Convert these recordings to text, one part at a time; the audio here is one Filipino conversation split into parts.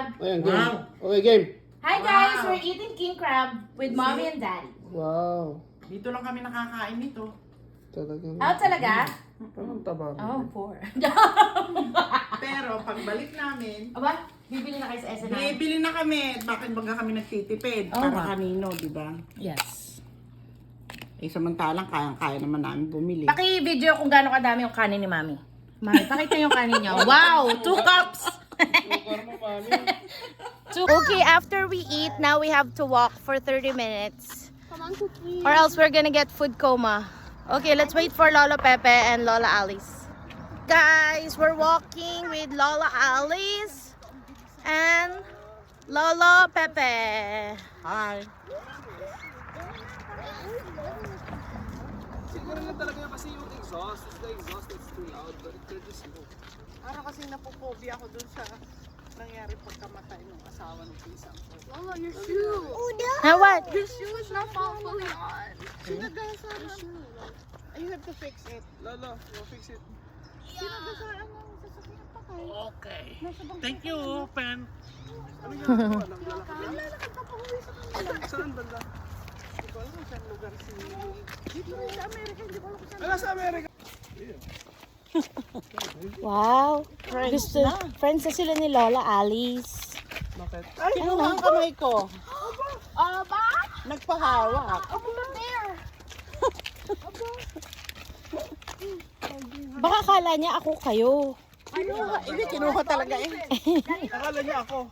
crab. Ayan, game. Okay, game. Hi guys, we're eating king crab with mommy and daddy. Wow. Dito lang kami nakakain nito. Talagang... Oh, talaga? Parang taba. Oh, poor. Pero pagbalik namin, Aba, bibili na kayo sa SNR. bibili na kami. Bakit baga kami nagtitipid? Oo Para nga. kanino, di ba? Yes. Eh, samantalang kaya naman namin bumili. Paki-video kung gaano kadami yung kanin ni mami. Mami, pakita yung kanin niya. Wow, 2 cups! Sugar mo, mami. Okay, after we eat, now we have to walk for 30 minutes. Or else we're gonna get food coma. Okay, let's wait for Lola Pepe and Lola Alice. Guys, we're walking with Lola Alice and Lola Pepe. Hi. Siguro na talaga kasi yung exhaust. It's the exhaust that's too loud, but they're just low. Para kasi napophobia ako dun sa nangyari pagkamatay ng asawa ng pisang ko. Lola, your shoe! Oh no! Now what? Your shoe is not fully on. Sinagasa your shoe. You have to fix it. Lola, we'll fix it. Sinagasaan ng sasakyan pa kayo. Okay. Thank you, Pen. Ano ginagawa? Naglalakad pa pauwi sa kanila. Saan banda? Hindi ko alam kung saan lugar si... Dito rin sa Amerika, hindi ko alam kung saan. Wala sa Amerika! Wow. Friends na sila ni Lola Alice. Bakit? Ay, kinuha ang kamay ko. Aba? Nagpahawak. Baka kala niya ako kayo. Kinuha, hindi kinuha talaga eh. Akala niya ako.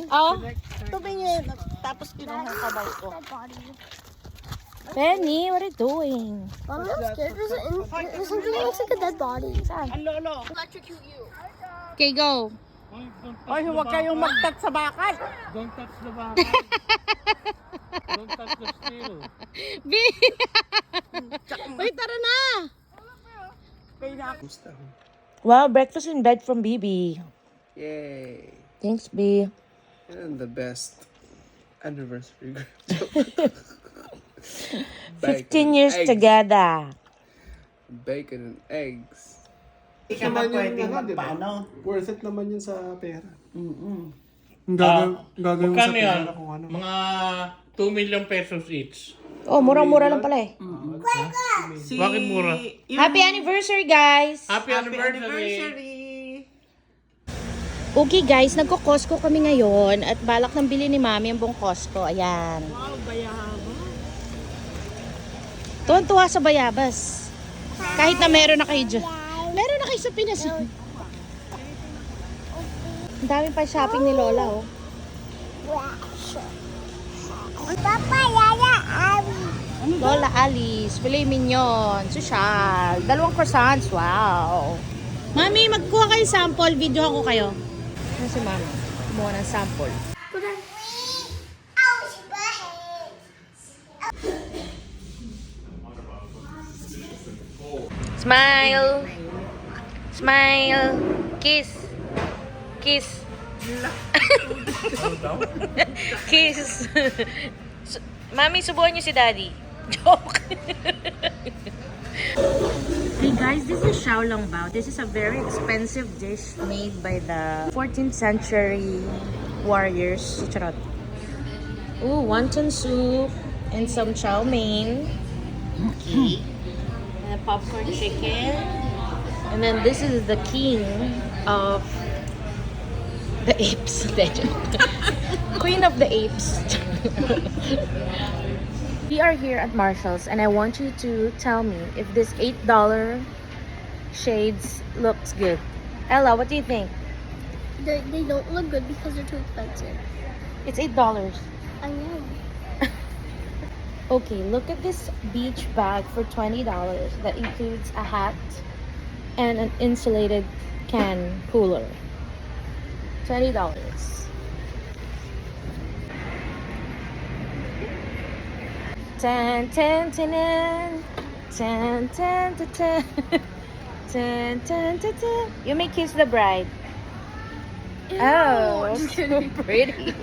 Oh, Tumingin. Tapos kinuha ang kamay ko. Penny, what are you doing? I'm not scared. There's something that looks like a dead body. Ang lolo. Electrocute you. Okay, go. Ay, huwag kayong magtat sa bakal. Don't touch the bakal. Don't touch the steel. B! Wait, tara na! Wow, breakfast in bed from BB. Yay. Thanks, B. And the best anniversary. 15 years together. Bacon and eggs. Hindi ka ba pwede diba? magpaano? Worth it naman yun sa pera. Ah, Gagawin mo sa Magkano yan? pera kung ano. Mga 2 million pesos each. Oh, murang-mura lang pala eh. Si... Bakit mura? Happy anniversary, guys! Happy Happy anniversary! anniversary! Okay, guys, nagko-Costco kami ngayon at balak nang bili ni Mami ang buong Costco. Ayan. Wow, bayaba. Tuwan-tuwa sa bayabas. Kahit na meron na kayo dyan. Meron na kayo sa Pinas. Ang dami pa shopping ni Lola, oh. Papa, Yaya, Lola Alice, filet mignon, social, 2 croissants, wow. Mami, magkuha kayo sample, video ako kayo. Ano si Mami? Kumuha ng sample. Smile. Smile. Kiss. Kiss. Kiss. Mami, subuhan niyo si Daddy. Joke. Hey guys, this is xiaolongbao. This is a very expensive dish made by the 14th century warriors. Charot. Ooh, wonton soup and some chow mein. Okay. And popcorn chicken. And then this is the king of the apes. Queen of the apes. We are here at Marshall's and I want you to tell me if this $8 shades looks good. Ella, what do you think? They don't look good because they're too expensive. It's $8. I know. Okay, look at this beach bag for $20 that includes a hat and an insulated can cooler. $20. Tan tan tan tan tan tan tan tan tan tan tan. You may kiss the bride. Oh, so pretty.